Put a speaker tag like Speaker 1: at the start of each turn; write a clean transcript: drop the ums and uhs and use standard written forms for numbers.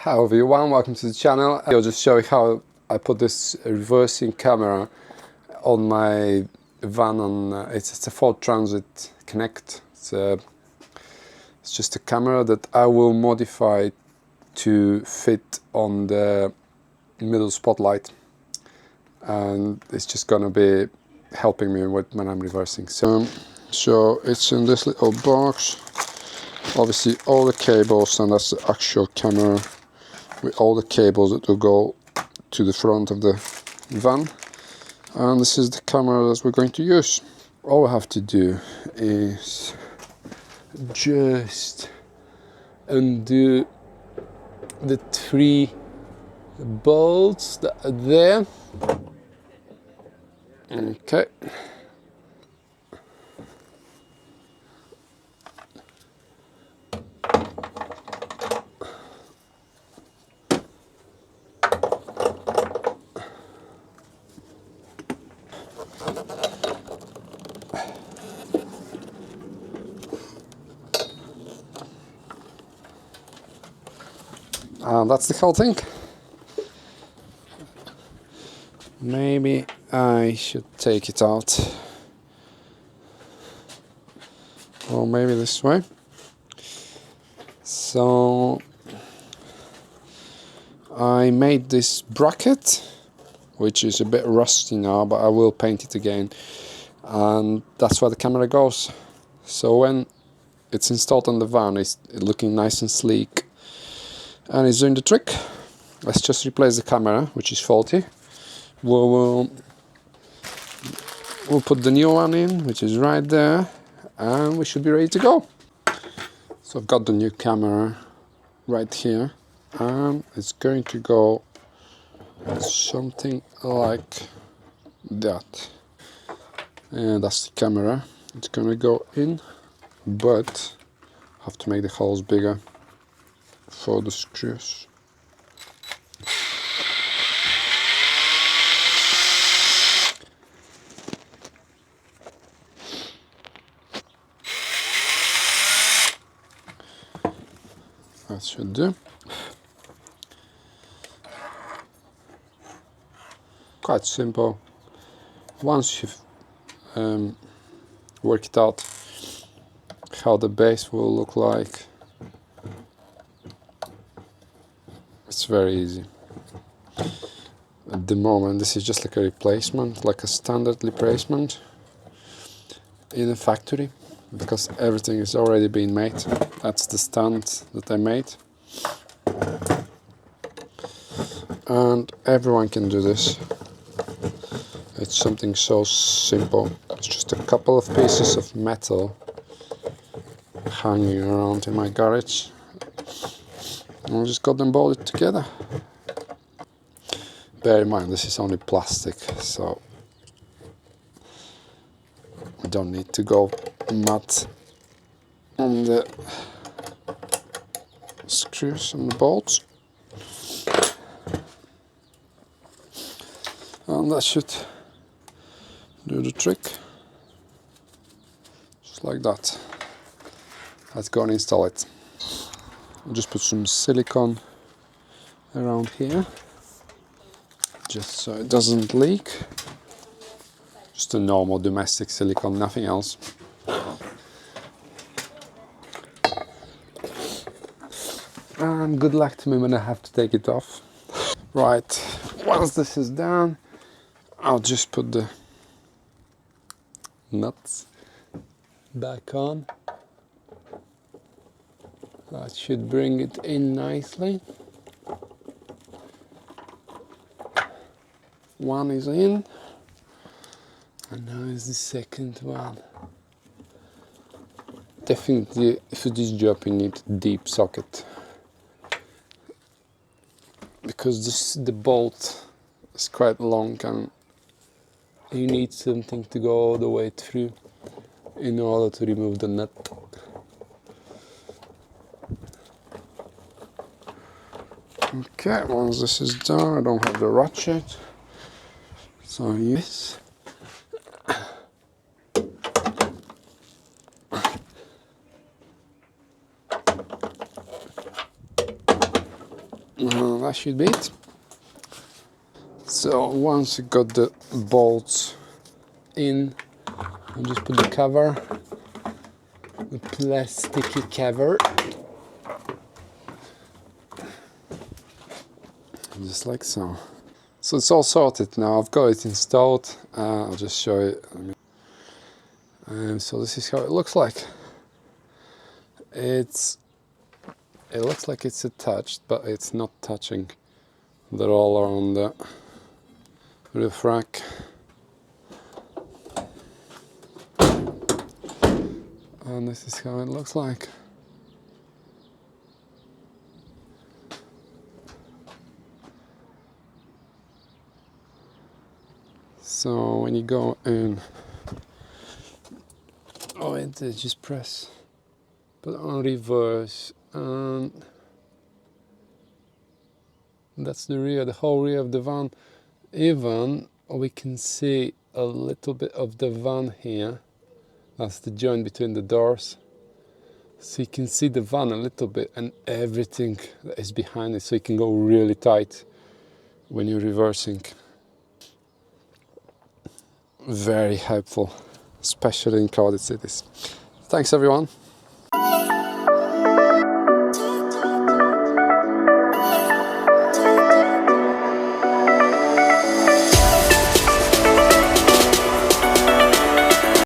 Speaker 1: Hello everyone, welcome to the channel. I'll just show you how I put this reversing camera on my van. It's a Ford Transit Connect. It's just a camera that I will modify to fit on the middle spotlight, and it's just gonna be helping me when I'm reversing. So it's in this little box. Obviously all the cables, and that's the actual camera with all the cables that will go to the front of the van, and this is the camera that we're going to use. All I have to do is just undo the 3 bolts that are there. Okay. And that's the whole thing. Maybe I should take it out. Or maybe this way. So I made this bracket, which is a bit rusty now, but I will paint it again. And that's where the camera goes. So when it's installed on the van, it's looking nice and sleek, and it's doing the trick. Let's just replace the camera, which is faulty. We'll put the new one in, which is right there, and we should be ready to go. So I've got the new camera right here, and it's going to go something like that. And that's the camera. It's going to go in, but I have to make the holes bigger for the screws. That should do. Quite simple. Once you've worked out how the base will look like, it's very easy. At the moment, this is just like a replacement, like a standard replacement in a factory, because everything is already been made. That's the stand that I made, and everyone can do this. It's something so simple. It's just a couple of pieces of metal hanging around in my garage, and I just got them bolted together. Bear in mind, this is only plastic, so we don't need to go mad on the screws and the bolts. And that should do the trick. Just like that. Let's go and install it. I'll just put some silicone around here, just so it doesn't leak. Just a normal domestic silicone, nothing else. And good luck to me when I have to take it off. Right, once this is done, I'll just put the nuts back on. That should bring it in nicely. One is in, and now is the second one. Definitely for this job you need a deep socket, because the bolt is quite long and you need something to go all the way through in order to remove the nut. Okay, once this is done, I don't have the ratchet, so I use That should be it. So once you got the bolts in, I'll just put the cover, the plasticky cover, just like so. So it's all sorted now. I've got it installed. I'll just show it. So this is how it looks like. It looks like it's attached, but it's not touching the roller on the roof rack. And this is how it looks like. So when you go in, just press, put on reverse, and that's the rear, the whole rear of the van. Even we can see a little bit of the van here. That's the joint between the doors. So you can see the van a little bit and everything that is behind it, so you can go really tight when you're reversing. Very helpful, especially in crowded cities. Thanks everyone.